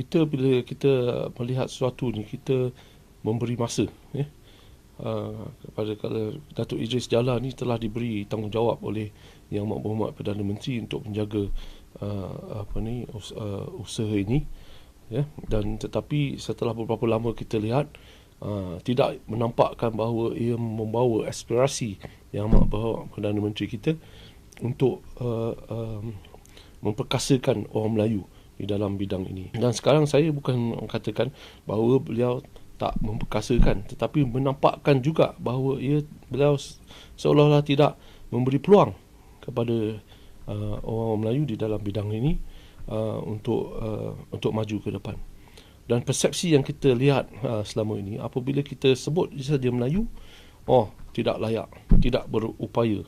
bila kita melihat sesuatu ni, kita memberi masa, kepada Datuk Idris Jallah ni telah diberi tanggungjawab oleh Yang Berhormat Perdana Menteri untuk menjaga usaha ini, dan tetapi setelah beberapa lama kita lihat tidak menampakkan bahawa ia membawa aspirasi Yang Berhormat Perdana Menteri kita untuk memperkasakan orang Melayu di dalam bidang ini. Dan sekarang saya bukan mengatakan bahawa beliau tak memperkasakan, tetapi menampakkan juga bahawa beliau seolah-olah tidak memberi peluang kepada orang Melayu di dalam bidang ini untuk maju ke depan. Dan persepsi yang kita lihat selama ini, apabila kita sebut saja Melayu, tidak layak, tidak berupaya,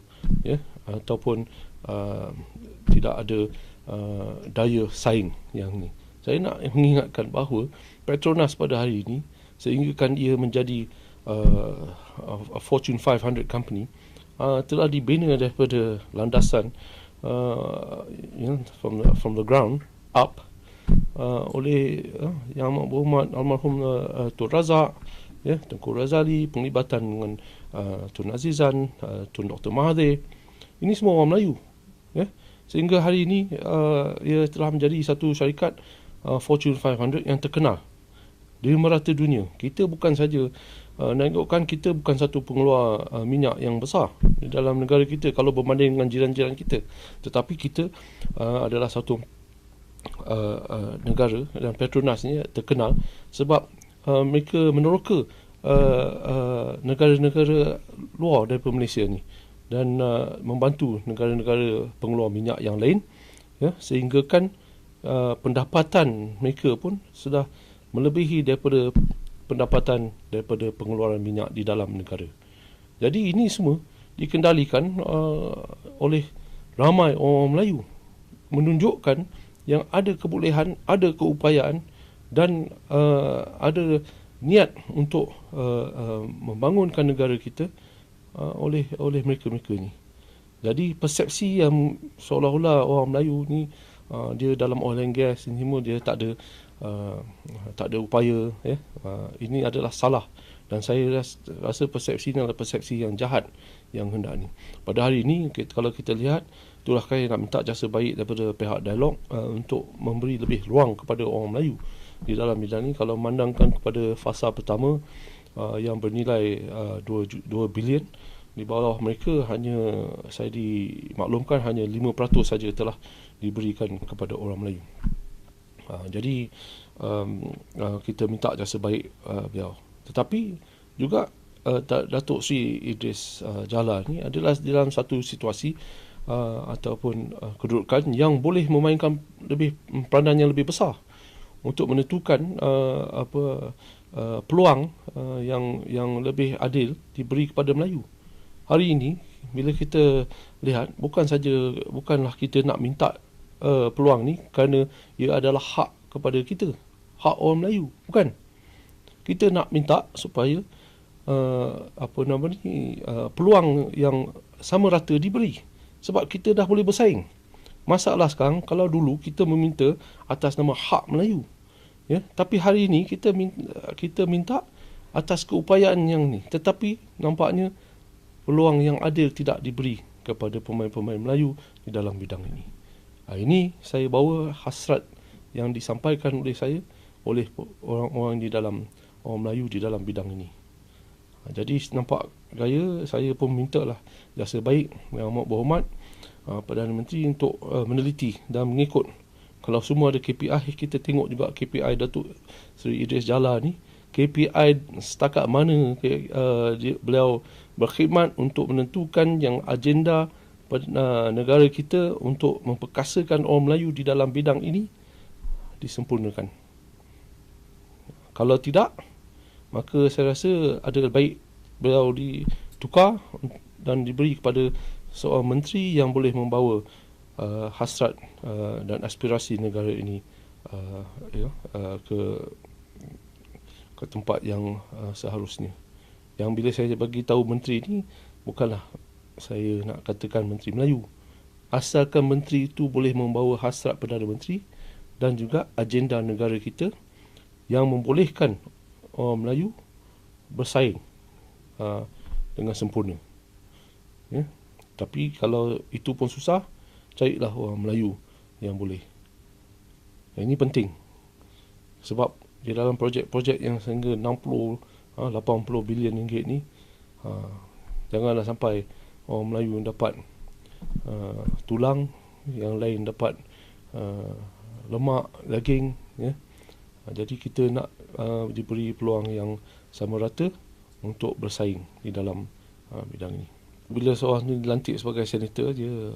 ataupun tidak ada daya saing yang ni. Saya nak mengingatkan bahawa Petronas pada hari ini, sehinggakan ia menjadi a Fortune 500 company, telah dibina daripada landasan from the ground up oleh Yang Berhormat Almarhum Tun Razak, Tengku Razali, penglibatan dengan Tun Azizan, Tun Dr. Mahathir. Ini semua orang Melayu, sehingga hari ini ia telah menjadi satu syarikat Fortune 500 yang terkenal di merata dunia. Kita bukan saja nakkan kita bukan satu pengeluar minyak yang besar di dalam negara kita kalau berbanding dengan jiran-jiran kita, tetapi kita adalah satu negara, dan Petronas ni terkenal sebab mereka meneroka negara-negara luar daripada Malaysia ni, dan membantu negara-negara pengeluar minyak yang lain, sehinggakan pendapatan mereka pun sudah melebihi daripada pendapatan daripada pengeluaran minyak di dalam negara. Jadi ini semua dikendalikan oleh ramai orang Melayu, menunjukkan yang ada kebolehan, ada keupayaan, dan ada niat untuk membangunkan negara kita oleh mereka-mereka ni. Jadi persepsi yang seolah-olah orang Melayu ni dia dalam oil and gas ni semua dia tak ada upaya, ini adalah salah, dan saya rasa persepsi ini adalah persepsi yang jahat yang hendak ni. Pada hari ini kalau kita lihat, itulah saya nak minta jasa baik daripada pihak Dialog untuk memberi lebih ruang kepada orang Melayu di dalam bidang ni. Kalau memandangkan kepada fasa pertama yang bernilai 2 bilion, di bawah mereka saya dimaklumkan hanya 5% saja telah diberikan kepada orang Melayu. Jadi kita minta jasa baik beliau. Tetapi juga Datuk Sri Idris Jallah ni adalah dalam satu situasi ataupun kedudukan yang boleh memainkan peranan yang lebih besar untuk menentukan peluang yang lebih adil diberi kepada Melayu. Hari ini bila kita lihat, bukanlah kita nak minta peluang ni kerana ia adalah hak kepada kita, hak orang Melayu, bukan. Kita nak minta supaya peluang yang sama rata diberi, sebab kita dah boleh bersaing. Masalah sekarang, kalau dulu kita meminta atas nama hak Melayu, tapi hari ini kita minta atas keupayaan yang ni, tetapi nampaknya peluang yang adil tidak diberi kepada pemain-pemain Melayu di dalam bidang ini. Ini saya bawa hasrat yang disampaikan oleh saya oleh orang-orang orang Melayu di dalam bidang ini. Jadi nampak gaya saya pun mintalah jasa baik Yang Amat Berhormat Perdana Menteri untuk meneliti dan mengikut. Kalau semua ada KPI, kita tengok juga KPI Datuk Seri Idris Jallah ni, KPI setakat mana beliau berkhidmat untuk menentukan yang agenda negara kita untuk memperkasakan orang Melayu di dalam bidang ini disempurnakan. Kalau tidak, maka saya rasa adalah baik beliau ditukar dan diberi kepada seorang menteri yang boleh membawa hasrat dan aspirasi negara ini ke tempat yang seharusnya. Yang bila saya bagi tahu menteri ini, bukanlah saya nak katakan menteri Melayu. Asalkan menteri itu boleh membawa hasrat Perdana Menteri dan juga agenda negara kita yang membolehkan orang Melayu bersaing dengan sempurna. Ya. Tapi kalau itu pun susah, carilah orang Melayu yang boleh. Ini penting. Sebab di dalam projek-projek yang sehingga 60-80 bilion ringgit ni, janganlah sampai orang Melayu dapat tulang, yang lain dapat lemak, daging, ya. Jadi kita nak diberi peluang yang sama rata untuk bersaing di dalam bidang ini. Bila seorang ni dilantik sebagai senator, dia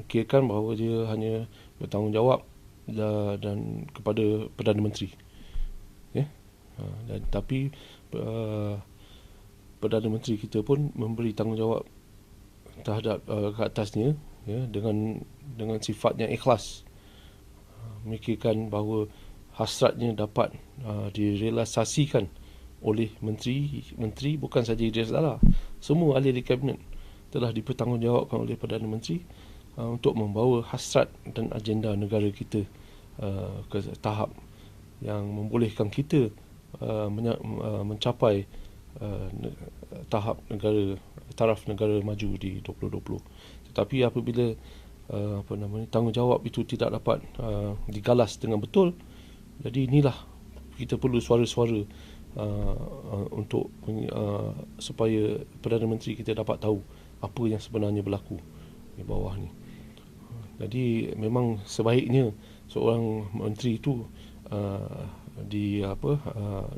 fikirkan bahawa dia hanya bertanggungjawab dan kepada Perdana Menteri, ya. Dan tapi Perdana Menteri kita pun memberi tanggungjawab terhadap ke atasnya, ya, dengan sifat yang ikhlas, memikirkan bahawa hasratnya dapat direalisasikan oleh menteri, bukan saja Idris Dahlah, semua ahli di kabinet telah dipertanggungjawabkan oleh Perdana Menteri untuk membawa hasrat dan agenda negara kita ke tahap yang membolehkan kita mencapai tahap taraf negara maju di 2020. Tetapi apabila tanggungjawab itu tidak dapat digalas dengan betul, jadi inilah kita perlu suara-suara untuk supaya Perdana Menteri kita dapat tahu apa yang sebenarnya berlaku di bawah ni. Jadi memang sebaiknya seorang menteri itu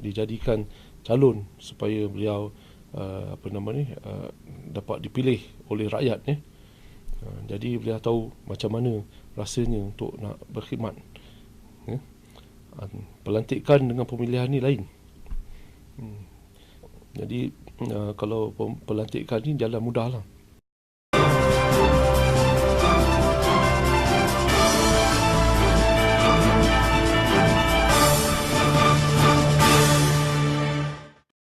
dijadikan calon supaya beliau dapat dipilih oleh rakyat, ya. Jadi beliau tahu macam mana rasanya untuk nak berkhidmat, ya. Pelantikan dengan pemilihan ni lain. Jadi kalau pelantikan ni jalan mudah lah.